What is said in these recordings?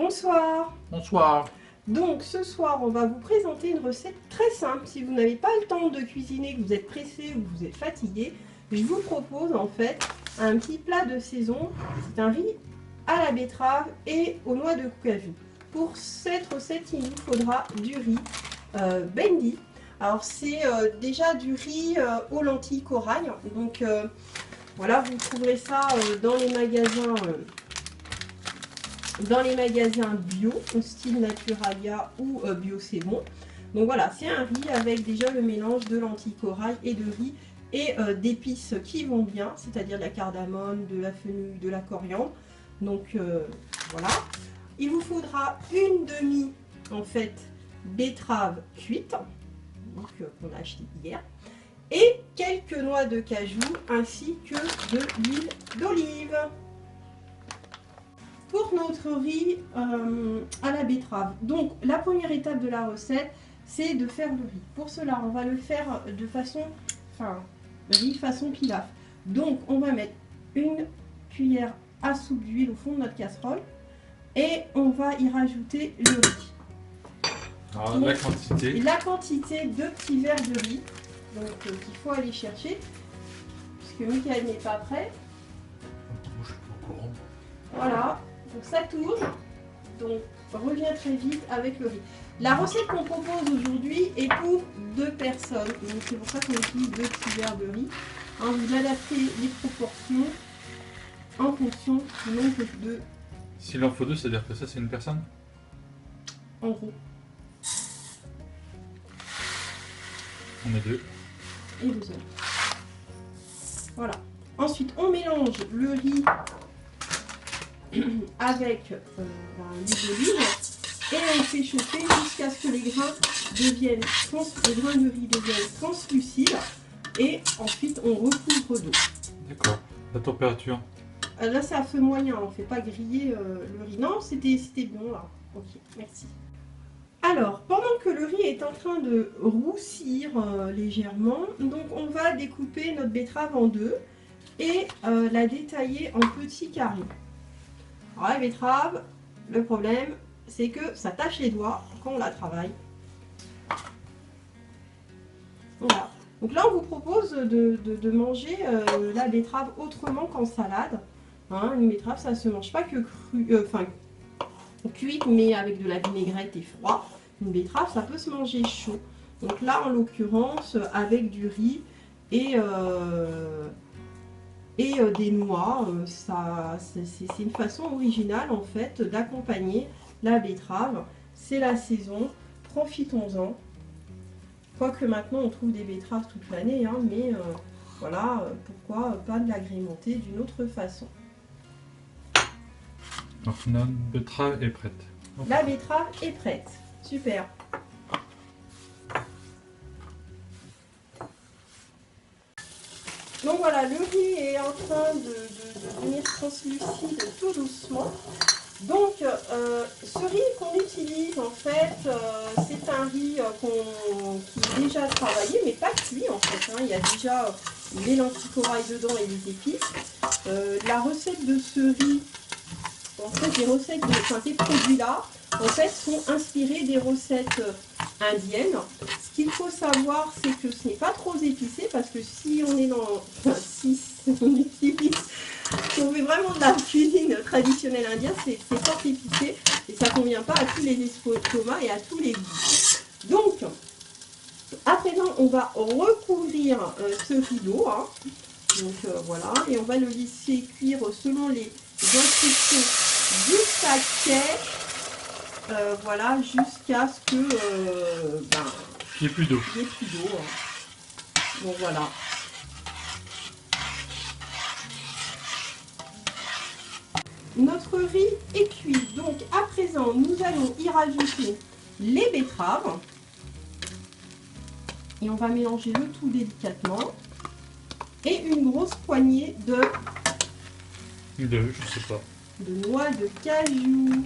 Bonsoir. Bonsoir. Donc ce soir, on va vous présenter une recette très simple. Si vous n'avez pas le temps de cuisiner, que vous êtes pressé ou que vous êtes fatigué, je vous propose en fait un petit plat de saison. C'est un riz à la betterave et aux noix de cajou. Pour cette recette, il nous faudra du riz bendy. Alors c'est déjà du riz aux lentilles corail. Donc voilà, vous trouverez ça dans les magasins. Bio, style Naturalia ou Bio c'est bon. Donc voilà, c'est un riz avec déjà le mélange de lentilles corail et de riz et d'épices qui vont bien, c'est-à-dire de la cardamome, de la fenouil, de la coriandre. Donc voilà. Il vous faudra une demi en fait betterave cuite, donc qu'on a acheté hier, et quelques noix de cajou ainsi que de l'huile d'olive. Pour notre riz à la betterave, donc la première étape de la recette, c'est de faire le riz. Pour cela, on va le faire de façon, riz façon pilaf. Donc, on va mettre une cuillère à soupe d'huile au fond de notre casserole et on va y rajouter le riz. Alors, donc, la quantité de petits verres de riz, donc qu'il faut aller chercher, puisque Michael n'est pas prêt. Je suis pas au courant. Voilà. Donc ça tourne, donc reviens très vite avec le riz. La recette qu'on propose aujourd'hui est pour 2 personnes, donc c'est pour ça qu'on utilise 2 petits verres de riz. Hein, vous adaptez les proportions en fonction du nombre de... S'il en faut 2, c'est-à-dire que ça c'est une personne? En gros. On est 2. Et 2 hommes. Voilà. Ensuite, on mélange le riz avec l'huile d'olive et on fait chauffer jusqu'à ce que les grains de riz deviennent translucides et ensuite on recouvre d'eau. D'accord. La température? Là c'est à feu moyen, on ne fait pas griller le riz. Non, c'était bon là. Ok, merci. Alors, pendant que le riz est en train de roussir légèrement, donc on va découper notre betterave en deux et la détailler en petits carrés. Alors la betterave, le problème, c'est que ça tâche les doigts quand on la travaille. Voilà. Donc là, on vous propose de manger la betterave autrement qu'en salade. Hein, une betterave, ça ne se mange pas que cuite, mais avec de la vinaigrette et froid. Une betterave, ça peut se manger chaud. Donc là, en l'occurrence, avec du riz et des noix, c'est une façon originale en fait d'accompagner la betterave. C'est la saison, profitons-en. Quoique maintenant on trouve des betteraves toute l'année, hein, mais voilà, pourquoi pas de l'agrémenter d'une autre façon. Donc notre betterave est prête. La betterave est prête, super. Donc voilà, le riz est en train de devenir translucide tout doucement. Donc ce riz qu'on utilise en fait, c'est un riz qui est déjà travaillé mais pas cuit en fait. Hein. Il y a déjà les lentilles corail dedans et les épices. La recette de ce riz, en fait ces produits-là, en fait sont inspirés des recettes indiennes. Ce qu'il faut savoir, c'est que ce n'est pas trop épicé parce que si on est si on fait vraiment de la cuisine traditionnelle indienne, c'est fort épicé et ça ne convient pas à tous les estomacs et à tous les goûts. Donc, à présent, on va recouvrir ce riz d'eau. Hein. Donc voilà, et on va le laisser cuire selon les instructions du paquet. Voilà, jusqu'à ce que il n'y ait plus d'eau. Hein. Donc voilà. Notre riz est cuit, donc à présent nous allons y rajouter les betteraves et on va mélanger le tout délicatement et une grosse poignée de noix de cajou.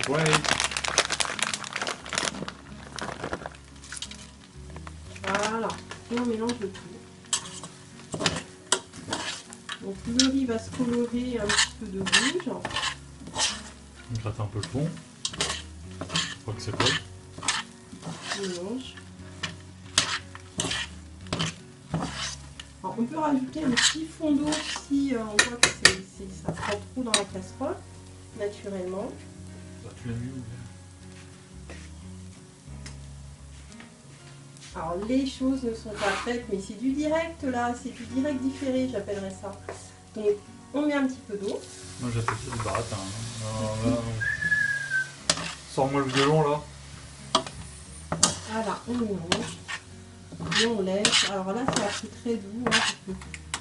Ouais. Voilà, et on mélange le tout. Donc le riz va se colorer un petit peu de rouge. On gratte un peu le fond. Je crois que c'est bon. On mélange. Alors, on peut rajouter un petit fond d'eau si on voit que ça prend trop dans la casserole, naturellement. Bah, tu l'as mis où? Alors les choses ne sont pas faites, mais c'est du direct là, c'est du direct différé, j'appellerais ça. Donc on met un petit peu d'eau. Moi j'appelle ça du baratin. Hein. Sors-moi le violon là. Voilà, on mélange. Et on laisse. Alors là ça a pris très doux. Hein, parce que,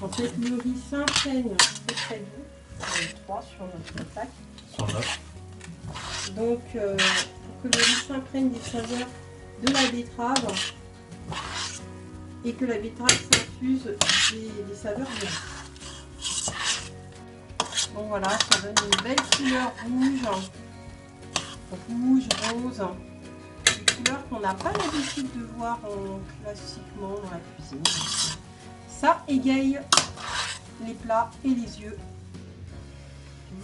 en fait le riz s'imprègne très doux. On est 3 sur notre plaque. Sur 9. Donc pour que le riz s'imprègne des saveurs de la betterave et que la betterave s'infuse des saveurs de riz. Donc voilà, ça donne une belle couleur rouge, rose, des couleurs qu'on n'a pas l'habitude de voir classiquement dans la cuisine. Ça égaye les plats et les yeux.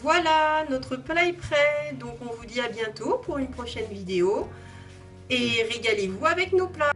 Voilà, notre plat est prêt, donc on vous dit à bientôt pour une prochaine vidéo et régalez-vous avec nos plats.